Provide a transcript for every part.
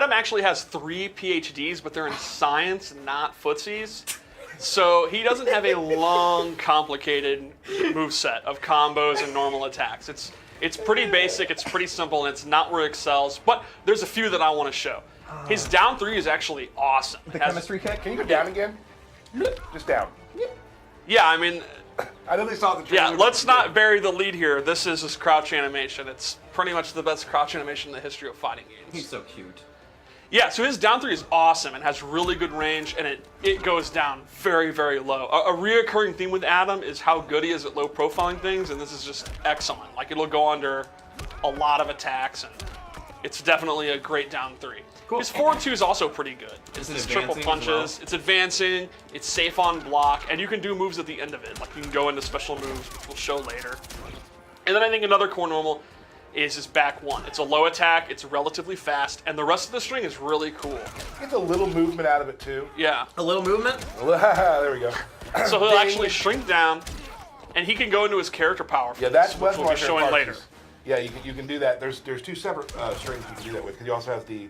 Adam actually has 3 PhDs, but they're in science, not footsies. So he doesn't have a long, complicated moveset of combos and normal attacks. It's pretty basic, it's pretty simple, and it's not where he excels, but there's a few that I want to show. His down 3 is actually awesome. The chemistry kick? Can you go down again? Just down. Yeah, I mean, I know they saw the trailer. yeah, let's not bury the lead here. This is his crouch animation. It's pretty much the best crouch animation in the history of fighting games. He's so cute. Yeah, so his down 3 is awesome and has really good range, and it goes down very, very low. A reoccurring theme with Adam is how good he is at low profiling things, and this is just excellent. Like, it'll go under a lot of attacks, and it's definitely a great down 3. Cool. His forward 2 is also pretty good. Is it It's triple advancing punches, as well? it's advancing, it's safe on block, and you can do moves at the end of it. Like, you can go into special moves, which we'll show later. And then I think another core normal is his back 1. It's a low attack, it's relatively fast, and the rest of the string is really cool. Get a little movement out of it too. Yeah. A little movement? There we go. So he'll actually shrink down, and he can go into his character power. For Yeah, that's this, what which we'll be showing later. Yeah, you can do that. There's 2 separate strings you can do that with, because you also have the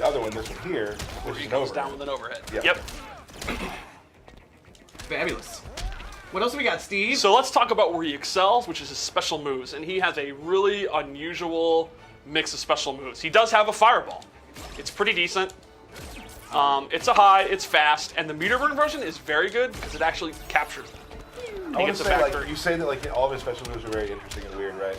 other one, this one here, which is He an goes overhead. down with an overhead. Yep. Yep. Fabulous. What else do we got, Steve? So let's talk about where he excels, which is his special moves, and he has a really unusual mix of special moves. He does have a fireball. It's pretty decent. It's a high, it's fast, and the meter burn version is very good because it actually captures them. I want to say, like, you say that like all of his special moves are very interesting and weird, right?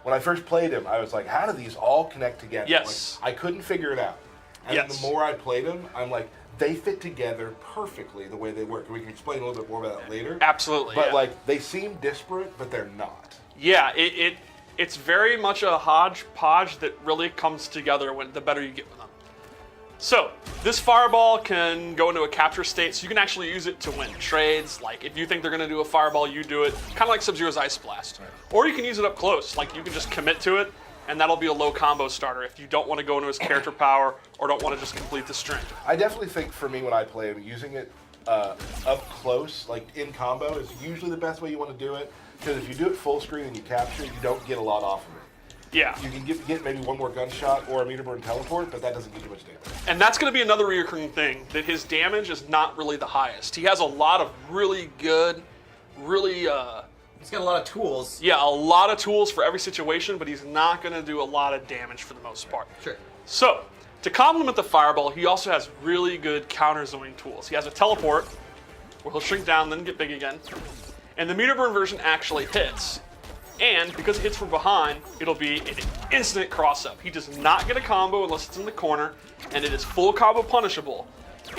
When I first played him, I was like, how do these all connect together? Yes. Like, I couldn't figure it out. And Yes. the more I played him, I'm like, they fit together perfectly the way they work. And we can explain a little bit more about that later. Absolutely. But yeah. like, they seem disparate, but they're not. Yeah, it's very much a hodgepodge that really comes together when the better you get with them. So this fireball can go into a capture state, so you can actually use it to win trades. Like if you think they're going to do a fireball, you do it, kind of like Sub-Zero's Ice Blast. Right. Or you can use it up close, like you can just commit to it, and that'll be a low combo starter if you don't want to go into his character power or don't want to just complete the string. I definitely think for me when I play him, using it up close, like in combo, is usually the best way you want to do it. Because if you do it full screen and you capture, you don't get a lot off of it. Yeah. You can get maybe one more gunshot or a meter burn teleport, but that doesn't get too much damage. And that's going to be another recurring thing, that his damage is not really the highest. He has a lot of really good, really, He's got a lot of tools. yeah, a lot of tools for every situation, but he's not going to do a lot of damage for the most part. Sure. So, to complement the fireball, he also has really good counter-zoning tools. He has a teleport, where he'll shrink down, then get big again. And the meter burn version actually hits. And because it hits from behind, it'll be an instant cross-up. He does not get a combo unless it's in the corner, and it is full combo punishable.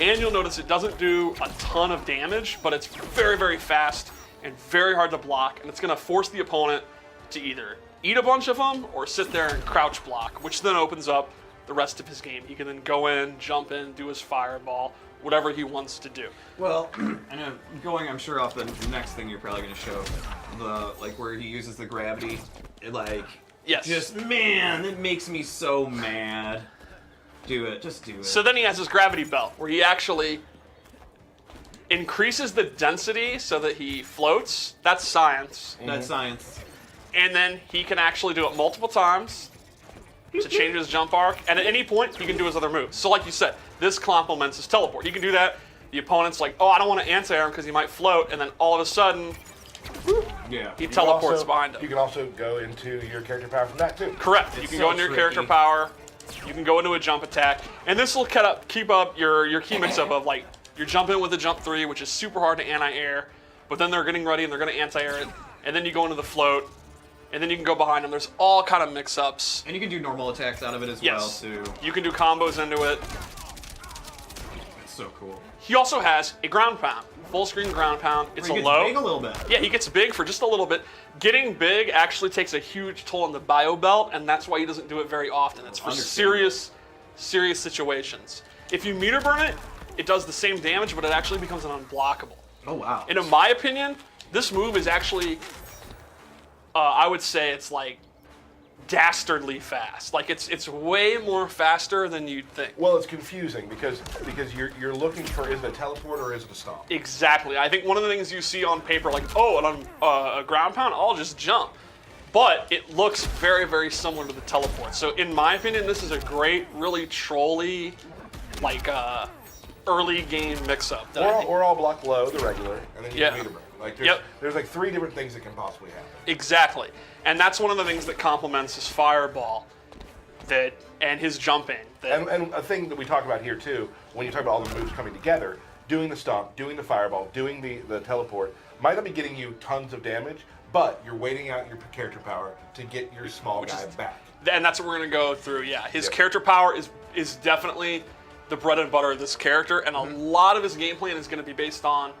And you'll notice it doesn't do a ton of damage, but it's very, very fast and very hard to block, and it's going to force the opponent to either eat a bunch of them or sit there and crouch block, which then opens up the rest of his game. He can then go in, jump in, do his fireball, whatever he wants to do. Well, and going, I'm sure, off the next thing you're probably going to show, the like where he uses the gravity, like, Yes. just, man, it makes me so mad. Do it, just do it. So then he has his gravity belt, where he actually increases the density so that he floats. That's science. That's science. And then he can actually do it multiple times to change his jump arc. And at any point, he can do his other moves. So like you said, this complements his teleport. He can do that. The opponent's like, oh, I don't want to anti-air him because he might float. And then all of a sudden, Yeah. he You can teleports also- behind him. You can also go into your character power from that too. Correct. You It's can so go into your character tricky. power. You can go into a jump attack. And this will keep up your key mix-up of like, you're jumping with a jump 3, which is super hard to anti-air. But then they're getting ready and they're going to anti-air it. And then you go into the float. And then you can go behind them. There's all kind of mix-ups. And you can do normal attacks out of it as Yes. well, too. You can do combos into it. It's so cool. He also has a ground pound, full screen ground pound. It's Where a he gets low. big a little bit. Yeah, he gets big for just a little bit. Getting big actually takes a huge toll on the bio belt, and that's why he doesn't do it very often. It's for Understandable. serious situations. If you meter burn it, it does the same damage, but it actually becomes an unblockable. Oh, wow. And in my opinion, this move is actually, I would say it's like dastardly fast. Like it's way more faster than you'd think. Well, it's confusing because you're looking for, is it a teleport or is it a stomp? Exactly. I think one of the things you see on paper, like, oh, a ground pound, I'll just jump. but it looks very, very similar to the teleport. So in my opinion, this is a great, really trolly, like early game mix-up. Or all block low, the regular, and then you Yeah. meter burn. Like Yep. there's like 3 different things that can possibly happen. Exactly. And that's one of the things that complements his fireball and his jumping. And a thing that we talk about here too, when you talk about all the moves coming together, doing the stomp, doing the fireball, doing the teleport, might not be getting you tons of damage, but you're waiting out your character power to get your small guy back. And that's what we're going to go through, yeah. His Yep. character power is definitely the bread and butter of this character, and a lot of his game plan is going to be based on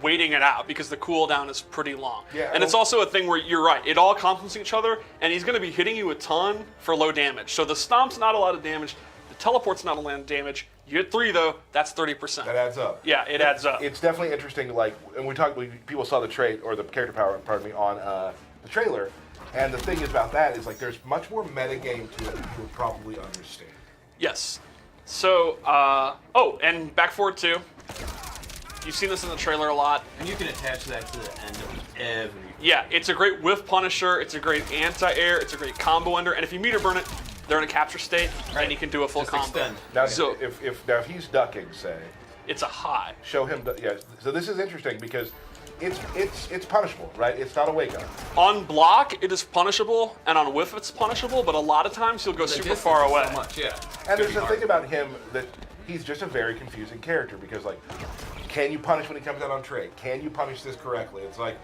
waiting it out because the cooldown is pretty long. Yeah, and it's also a thing where you're right, it all complements each other, and he's going to be hitting you a ton for low damage. So the stomp's not a lot of damage, the teleport's not a lot of damage. You hit 3 though, that's 30%. That adds up. Yeah, it adds up. It's definitely interesting. Like, and people saw the trait or the character power, pardon me, on the trailer. And the thing is about that is like there's much more metagame to it than you would probably understand. Yes. So, and back forward too. You've seen this in the trailer a lot. And you can attach that to the end of every. Yeah, it's a great whiff punisher, it's a great anti-air, it's a great combo ender, and if you meter burn it, they're in a capture state, and you can do a full Just combo. extend. Now, So- if he's ducking, say, It's a high. show him. Yeah. So this is interesting because it's punishable, right? It's not a wake up. On block, it is punishable, and on whiff, it's punishable, but a lot of times he'll go The super distance far is away. So much, yeah. And there's a thing about him that he's just a very confusing character because, like, can you punish when he comes out on trade? Can you punish this correctly? It's like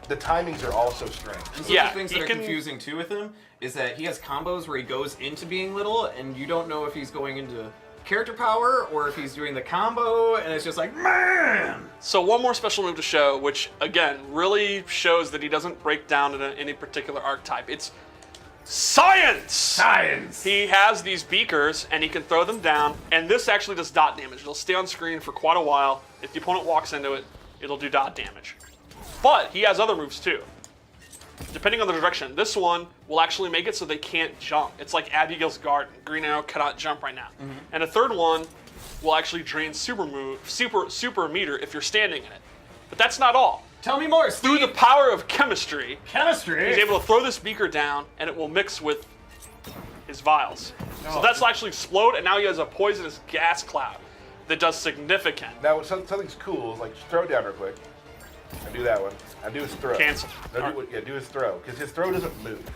the timings are all so strange. And some Yeah, of the things he that are can- confusing too with him is that he has combos where he goes into being little, and you don't know if he's going into character power or if he's doing the combo, and it's just like, man! So one more special move to show, which again really shows that he doesn't break down into any particular archetype. It's science! Science! He has these beakers, and he can throw them down, and this actually does dot damage. It'll stay on screen for quite a while. If the opponent walks into it, it'll do dot damage. But he has other moves too. Depending on the direction, this one will actually make it so they can't jump. It's like Abigail's Garden. Green Arrow cannot jump right now. And a third one will actually drain super meter if you're standing in it. But that's not all. Tell me more, Through Steve! the power of chemistry, Chemistry! he's able to throw this beaker down, and it will mix with his vials. So that's actually explode, and now he has a poisonous gas cloud that does significant. Now, something's cool is like just throw it down real quick. And do that one. And do his throw. Cancel. No, do his throw. Because his throw doesn't move.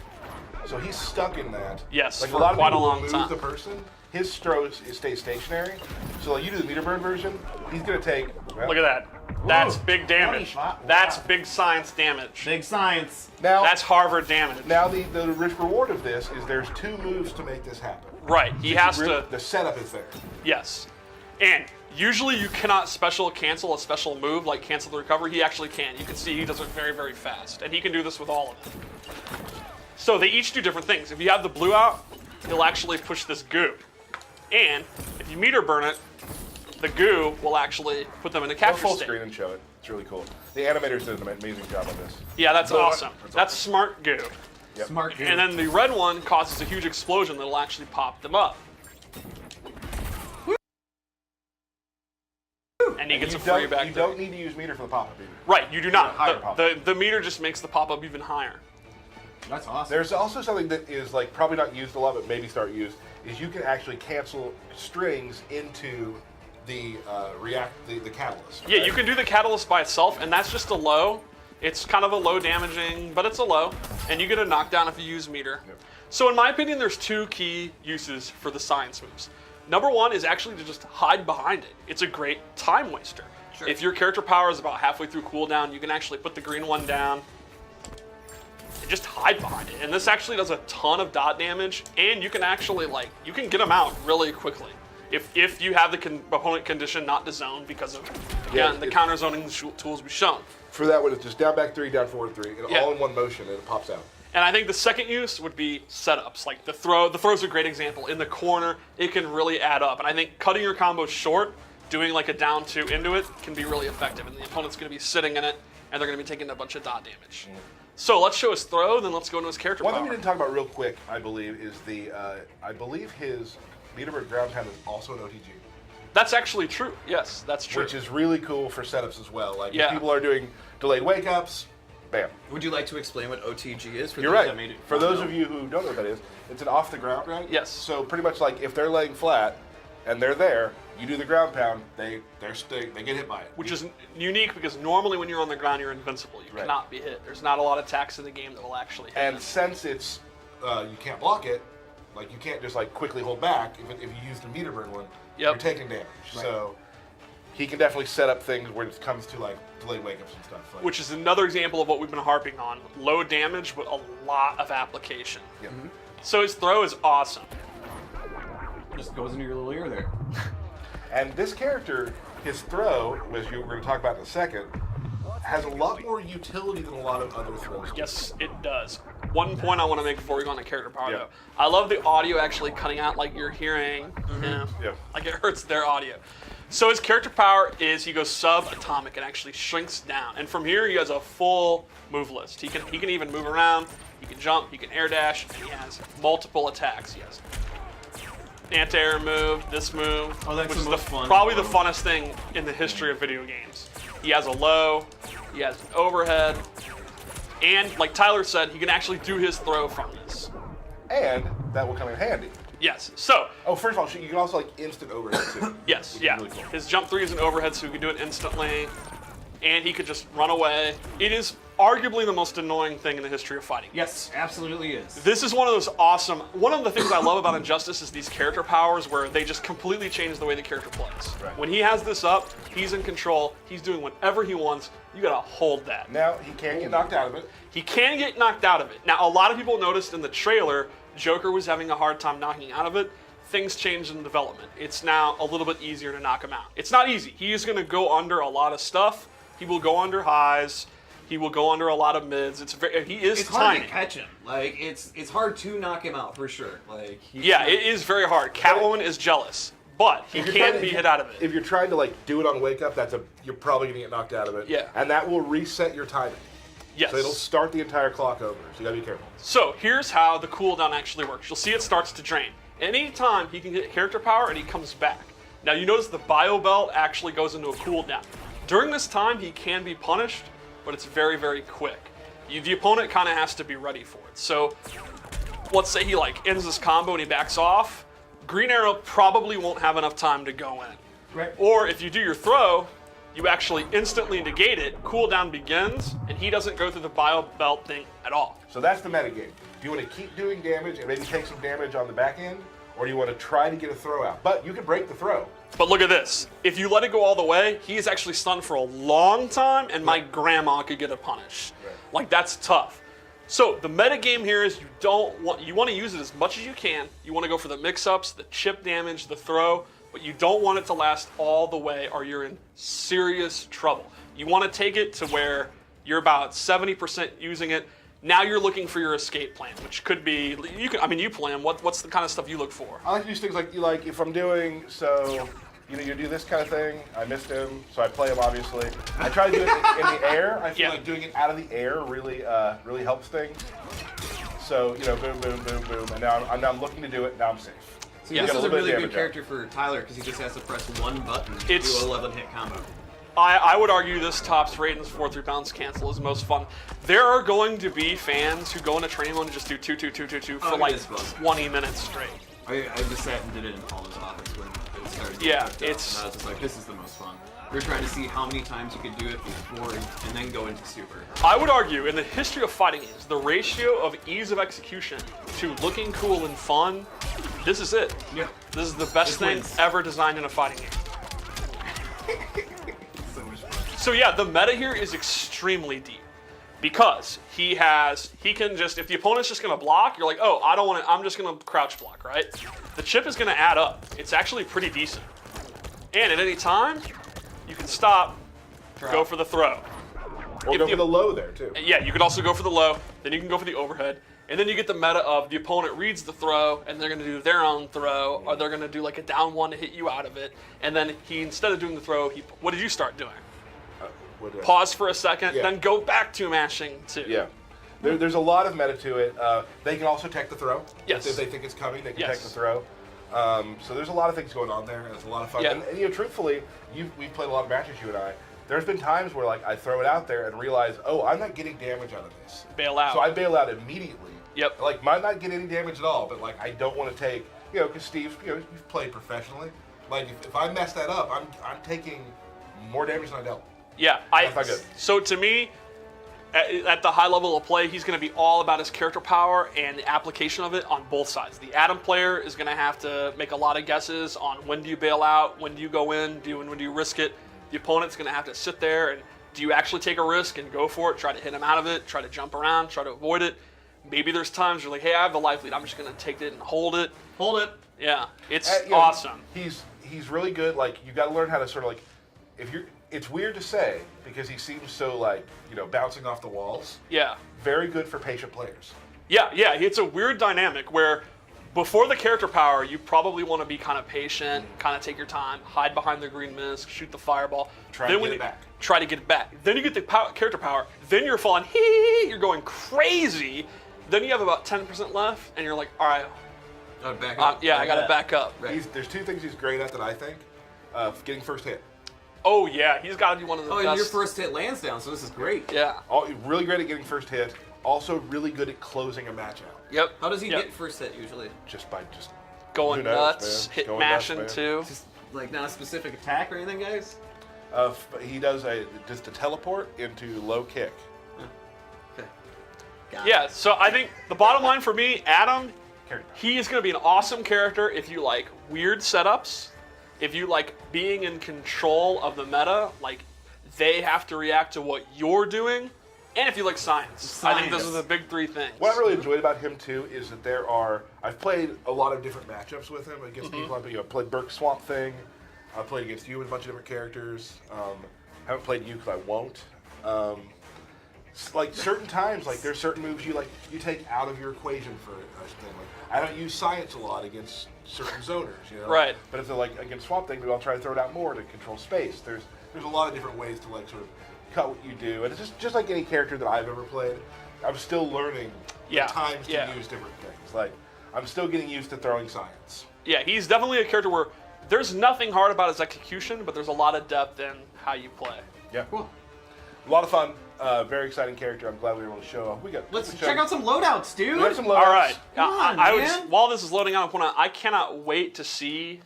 So he's stuck in that. Yes, like for a lot of quite a people will long move time. the person. His throw stays stationary. So like you do the meter burn version, he's going to take... well, Look at that. That's Whoa. big damage. Wow. That's big science damage. Big science. Now, That's Harvard damage. now the risk reward of this is there's 2 moves to make this happen. Right, he has to... The setup is there. Yes. And usually you cannot cancel a special move like cancel the recovery. He actually can. You can see he does it very, very fast. And he can do this with all of them. So they each do different things. If you have the blue out, he'll actually push this goo. And if you meter burn it, the goo will actually put them in a Go capture full state. screen and show it. It's really cool. The animators did an amazing job on this. Yeah, that's awesome. That's That's smart goo. Yep. Smart dude. And then the red one causes a huge explosion that'll actually pop them up. And he gets a free back. You don't need to use meter for the pop-up either. Right, you do not. higher The, pop-up. the meter just makes the pop-up even higher. That's awesome. There's also something that is like probably not used a lot, but maybe start used, is you can actually cancel strings into the the catalyst. Yeah, right? you can do the catalyst by itself, and that's just a low. It's kind of a low damaging, but it's a low, and you get a knockdown if you use meter. Yep. So in my opinion, there's 2 key uses for the science moves. Number 1 is actually to just hide behind it. It's a great time waster. Sure. If your character power is about halfway through cooldown, you can actually put the green one down and just hide behind it. And this actually does a ton of dot damage, and you can actually you can get them out really quickly. If you have the opponent condition not to zone because of, again, the counter zoning tools we've shown. For that one, it's just down, back 3, down, forward 3, and Yeah. all in one motion, and it pops out. And I think the second use would be setups. Like the throw. The throw's a great example. In the corner, it can really add up. And I think cutting your combo short, doing like a down 2 into it, can be really effective. And the opponent's going to be sitting in it, and they're going to be taking a bunch of dot damage. So let's show his throw, then let's go into his character One power. thing we didn't talk about real quick, I believe, is I believe his Meterbird ground pound is also an OTG. That's actually true. Yes, that's true. Which is really cool for setups as well. Like Yeah. if people are doing delayed wake ups, bam. Would you like to explain what OTG is? For You're those right. that may For not those know? of you who don't know what that is, it's an off the ground, right? Yes. So pretty much like if they're laying flat and they're there, you do the ground pound, they get hit by it. Which is unique because normally when you're on the ground, you're invincible. You Right. cannot be hit. There's not a lot of attacks in the game that will actually hit And them. since it's you can't block it, like you can't just like quickly hold back. If you use the meter burn one, you're taking damage. Right. So he can definitely set up things where it comes to like delayed wake ups and stuff. Like, Which is another example of what we've been harping on. Low damage, but a lot of application. yeah. So his throw is awesome. Just goes into your little ear there. And this character, his throw, which we're going to talk about in a second, has a lot more utility than a lot of other throws. do. Yes, it does. One point I want to make before we go on to character power, Yeah. though. I love the audio actually cutting out like you're hearing. Yeah. Like it hurts their audio. So his character power is he goes subatomic and actually shrinks down. And from here he has a full move list. He can even move around, he can jump, he can air dash, and he has multiple attacks. He has anti-air move, this move, Oh, that's which the is most fun probably the one. funnest thing in the history of video games. He has a low, he has an overhead, and like Tyler said, he can actually do his throw from this. And that will come in handy. Yes. So, Oh, first of all, you can also like instant overhead too. yes, which is yeah. really cool. His jump 3 is an overhead, so he can do it instantly, and he could just run away. It is arguably the most annoying thing in the history of fighting. Yes, absolutely is. This is one of those awesome. One of the things I love about Injustice is these character powers where they just completely change the way the character plays. Right. When he has this up, he's in control. He's doing whatever he wants. You gotta hold that. Now he can get knocked out of it. He can get knocked out of it. Now, a lot of people noticed in the trailer, Joker was having a hard time knocking out of it. Things changed in development. It's now a little bit easier to knock him out. It's not easy. He is gonna go under a lot of stuff. He will go under highs. He will go under a lot of mids. He is It's hard tiny. to catch him. Like it's hard to knock him out for sure. Like Yeah, it is very hard. Catwoman is jealous, but he If you're trying can to- be hit out of it. If you're trying to like do it on wake up, you're probably gonna get knocked out of it. Yeah. And that will reset your timing. Yes. So it'll start the entire clock over. So you gotta be careful. So here's how the cooldown actually works. You'll see it starts to drain. Anytime he can get character power and he comes back. Now you notice the bio belt actually goes into a cooldown. During this time he can be punished, but it's very, very quick. The opponent kind of has to be ready for it. So let's say he like ends this combo and he backs off. Green Arrow probably won't have enough time to go in. Right. Or if you do your throw, you actually instantly negate it, cooldown begins, and he doesn't go through the bio belt thing at all. So that's the metagame. Do you want to keep doing damage and maybe take some damage on the back end? Or do you want to try to get a throw out? But you can break the throw. But look at this. If you let it go all the way, he is actually stunned for a long time, and my grandma could get a punish. Right. Like, that's tough. So the meta game here is you want to use it as much as you can. You want to go for the mix-ups, the chip damage, the throw, but you don't want it to last all the way or you're in serious trouble. You want to take it to where you're about 70% using it. Now you're looking for your escape plan, which could be, you plan, what's the kind of stuff you look for? I like to use things like if I'm doing, so, you do this kind of thing, I missed him, so I play him obviously. I try to do it in the air. I feel Yeah. like doing it out of the air really helps things. So, boom, boom, boom, boom, and now I'm looking to do it, now I'm safe. So Yeah, this get a is a little bit of really good damage out. character for Tyler because he just has to press one button to It's- do a 11-hit combo. I would argue this tops Raiden's 4-3 bounce cancel is most fun. There are going to be fans who go into training mode and just do 2-2-2-2-2 for Oh, like it is fun. 20 minutes straight. I just sat and did it in Paul's office when it started. Yeah, getting it's- and I was just like, this is the most fun. We're trying to see how many times you could do it before and then go into super. I would argue in the history of fighting games, the ratio of ease of execution to looking cool and fun, this is it. Yeah. This is the best This thing wins. ever designed in a fighting game. So much fun. So yeah, the meta here is extremely deep because he can just, if the opponent's just gonna block, you're like, oh, I don't want to, I'm just gonna crouch block, right? The chip is gonna add up. It's actually pretty decent. And at any time, you can stop, go for the throw. Or If go the- for the low there, too. Yeah, you could also go for the low, then you can go for the overhead, and then you get the meta of the opponent reads the throw, and they're going to do their own throw, or they're going to do like a down one to hit you out of it, and then instead of doing the throw, what did you start doing? Pause for a second, Yeah. then go back to mashing too. Yeah. There's a lot of meta to it. They can also tech the throw. Yes. If they think it's coming, they can Yes. tech the throw. So there's a lot of things going on there. It's a lot of fun. Yeah. And truthfully, we've played a lot of matches, you and I. there's been times where like I throw it out there and realize, oh, I'm not getting damage out of this. Bail out. So I bail out immediately. Yep. Like might not get any damage at all, but like I don't want to take, because Steve, you've played professionally. Like if I mess that up, I'm taking more damage than I dealt. Yeah, That's not good. So to me, at the high level of play, he's going to be all about his character power and the application of it on both sides. The Adam player is going to have to make a lot of guesses on when do you bail out, when do you go in, when do you risk it. The opponent's going to have to sit there and do you actually take a risk and go for it, try to hit him out of it, try to jump around, try to avoid it. Maybe there's times you're like, hey, I have the life lead. I'm just going to take it and hold it. Hold it. Yeah, it's awesome. He's really good. Like you got to learn how to sort of like, it's weird to say because he seems so like, bouncing off the walls. Yeah. Very good for patient players. Yeah, it's a weird dynamic where before the character power, you probably want to be kind of patient, kind of take your time, hide behind the green mist, shoot the fireball. Try to get it back. Try to get it back. Then you get the character power. Then you're falling, you're going crazy. Then you have about 10% left, and you're like, all right. Back up. I got to back up. Right. There's two things he's great at that I think. Getting first hit. Oh, yeah, he's got to be one of the best. And your first hit lands down, so this is great. Yeah. Really great at getting first hit. Also really good at closing a match out. Yep. How does he get first hit usually? Just by going who knows, nuts, man? hit Going mashing nuts, too. Just like not a specific attack or anything, guys? He does just a teleport into low kick. Okay. Got it. Yeah, so I think the bottom line for me, Adam, Character. he is going to be an awesome character if you like weird setups, if you like being in control of the meta, like they have to react to what you're doing, and if you like science. I think those are the big three things. What I really enjoyed about him too is that I've played a lot of different matchups with him against people. I've played Burke Swamp Thing. I've played against you with a bunch of different characters. Haven't played you because I won't. Like certain times, like there's certain moves you take out of your equation for a thing. Like I don't use science a lot against certain zoners, Right. But if they're like against Swamp Thing, maybe I'll try to throw it out more to control space. There's a lot of different ways to like sort of cut what you do, and it's just like any character that I've ever played. I'm still learning the times to use different things. Like I'm still getting used to throwing science. Yeah, he's definitely a character where there's nothing hard about his execution, but there's a lot of depth in how you play. Yeah, cool. A lot of fun. Very exciting character. I'm glad we were able to show off. Let's check out some loadouts, dude. We have some loadouts. All right. Come on, man. While this is loading on, I cannot wait to see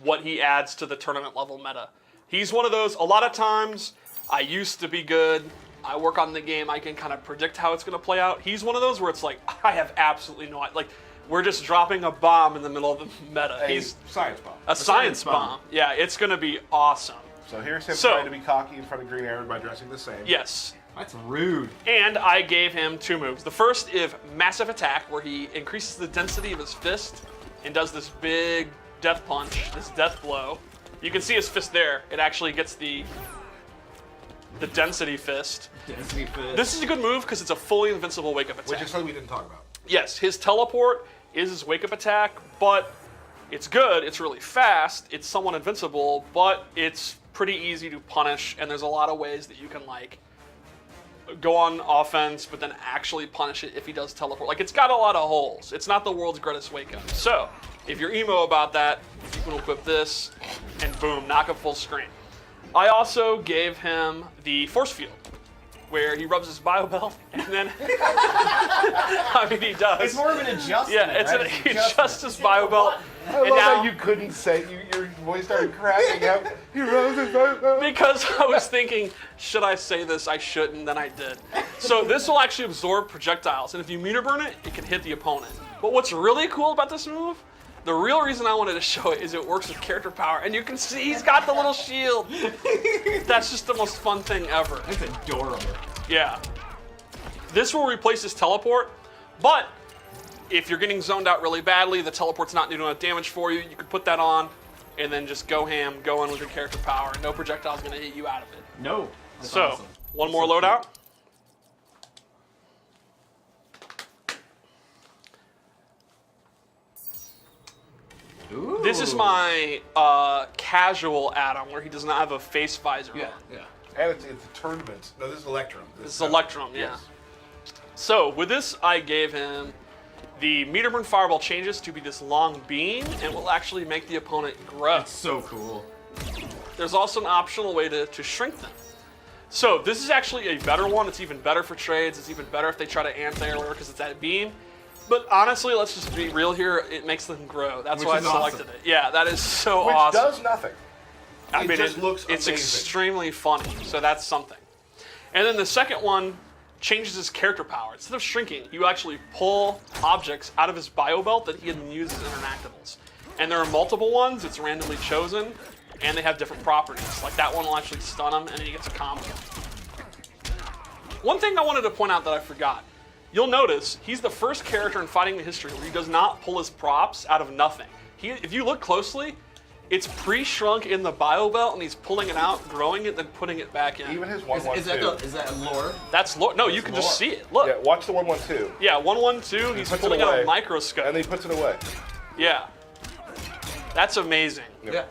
what he adds to the tournament level meta. He's one of those, a lot of times, I used to be good. I work on the game. I can kind of predict how it's going to play out. He's one of those where it's like, I have absolutely no idea. Like, we're just dropping a bomb in the middle of the meta. He's science bomb. A science bomb. Yeah, it's going to be awesome. So here's him trying to be cocky in front of Green Arrow by dressing the same. Yes. That's rude. And I gave him two moves. The first is Massive Attack, where he increases the density of his fist and does this big death punch, this death blow. You can see his fist there. It actually gets the density fist. Density fist. This is a good move because it's a fully invincible wake-up attack. Which is something we didn't talk about. Yes, his teleport is his wake-up attack, but it's good, it's really fast, it's somewhat invincible, but it's pretty easy to punish, and there's a lot of ways that you can, like, go on offense, but then actually punish it if he does teleport. Like, it's got a lot of holes. It's not the world's greatest wake-up. So, if you're emo about that, you can equip this, and boom, knock him full screen. I also gave him the Force Field, where he rubs his bio belt, and then, I mean, he does. It's more of an adjustment. Yeah, it's right? he adjusts his bio belt, I and love now, that you couldn't say your voice started cracking up. He rose his because I was thinking, should I say this? I shouldn't, then I did. So this will actually absorb projectiles, and if you meter burn it, it can hit the opponent. But what's really cool about this move, the real reason I wanted to show it is it works with character power, and you can see he's got the little shield. That's just the most fun thing ever. That's adorable. Yeah. This will replace his teleport, but if you're getting zoned out really badly, the teleport's not doing enough damage for you, you can put that on and then just go ham, go in with your character power. No projectile's gonna hit you out of it. No. That's So, awesome. one more loadout. Ooh. This is my casual Adam where he does not have a face visor on. Yeah. And it's a tournament. No, this is Electrum. This is Electrum, yeah. Yes. So with this, I gave him the meter burn fireball changes to be this long beam and will actually make the opponent grow. That's so cool. There's also an optional way to shrink them. So this is actually a better one. It's even better for trades. It's even better if they try to anti-air because it's that beam. But honestly, let's just be real here. It makes them grow. That's Which why I is selected awesome. it. Yeah, that is so Which awesome. does nothing. I It mean, just looks it's amazing. extremely funny. So that's something. And then the second one changes his character power. Instead of shrinking, you actually pull objects out of his bio belt that he can use as interactables. And there are multiple ones. It's randomly chosen, and they have different properties. Like that one will actually stun him, and then he gets a combo. One thing I wanted to point out that I forgot. You'll notice he's the first character in Fighting the History where he does not pull his props out of nothing. If you look closely, it's pre-shrunk in the bio belt, and he's pulling it out, growing it, then putting it back in. Even his 1-1-2. Is that lore? That's no, you can just see it. Look. Yeah, watch the 1-1-2. Yeah, 1-1-2. He's puts it pulling out away, a microscope. And then he puts it away. Yeah. That's amazing. Yeah.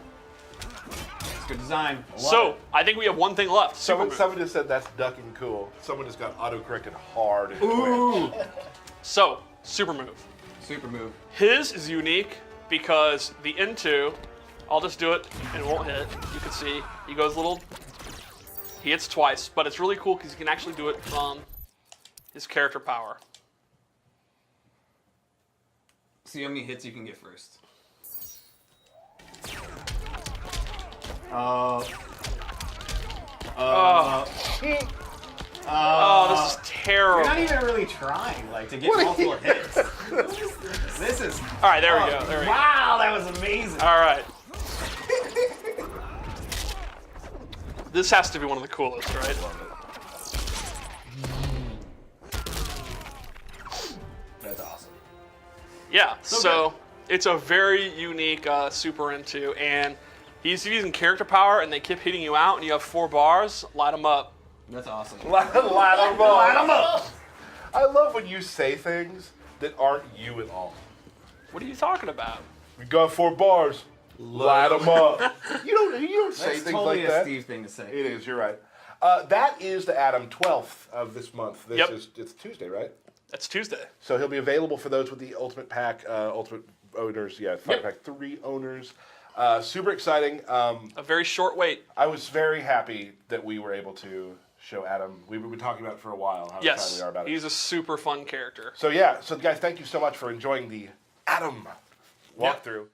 It's good design. I love So, it. I think we have one thing left. Super move. Someone just said that's ducking cool. Someone just got autocorrected hard in Ooh. Twitch. So, super move. Super move. His is unique because the into, I'll just do it and it won't hit. You can see he goes a little, he hits twice, but it's really cool because he can actually do it from his character power. See how many hits you can get first. Oh, this is terrible. You're not even really trying, like, to get multiple hits. This is. All right, there we go. There we go. Wow, that was amazing. All right. This has to be one of the coolest, right? That's awesome. Yeah, so good. it's a very unique super into, and he's using character power, and they keep hitting you out, and you have 4 bars, light them up. That's awesome. Light 'em up. I love when you say things that aren't you at all. What are you talking about? We got 4 bars. Light 'em up. You don't say That's things totally like a that. Steve thing to say. It is. You're right. That is the Adam 12th of this month. Yep. It's Tuesday, right? That's Tuesday. So he'll be available for those with the Ultimate Pack, Ultimate owners. Yeah, Fighter Yep. Pack 3 owners. Super exciting. A very short wait. I was very happy that we were able to show Adam. We've been talking about it for a while. How excited Yes, we are about it. he's a super fun character. So yeah, so guys, thank you so much for enjoying the Adam walkthrough.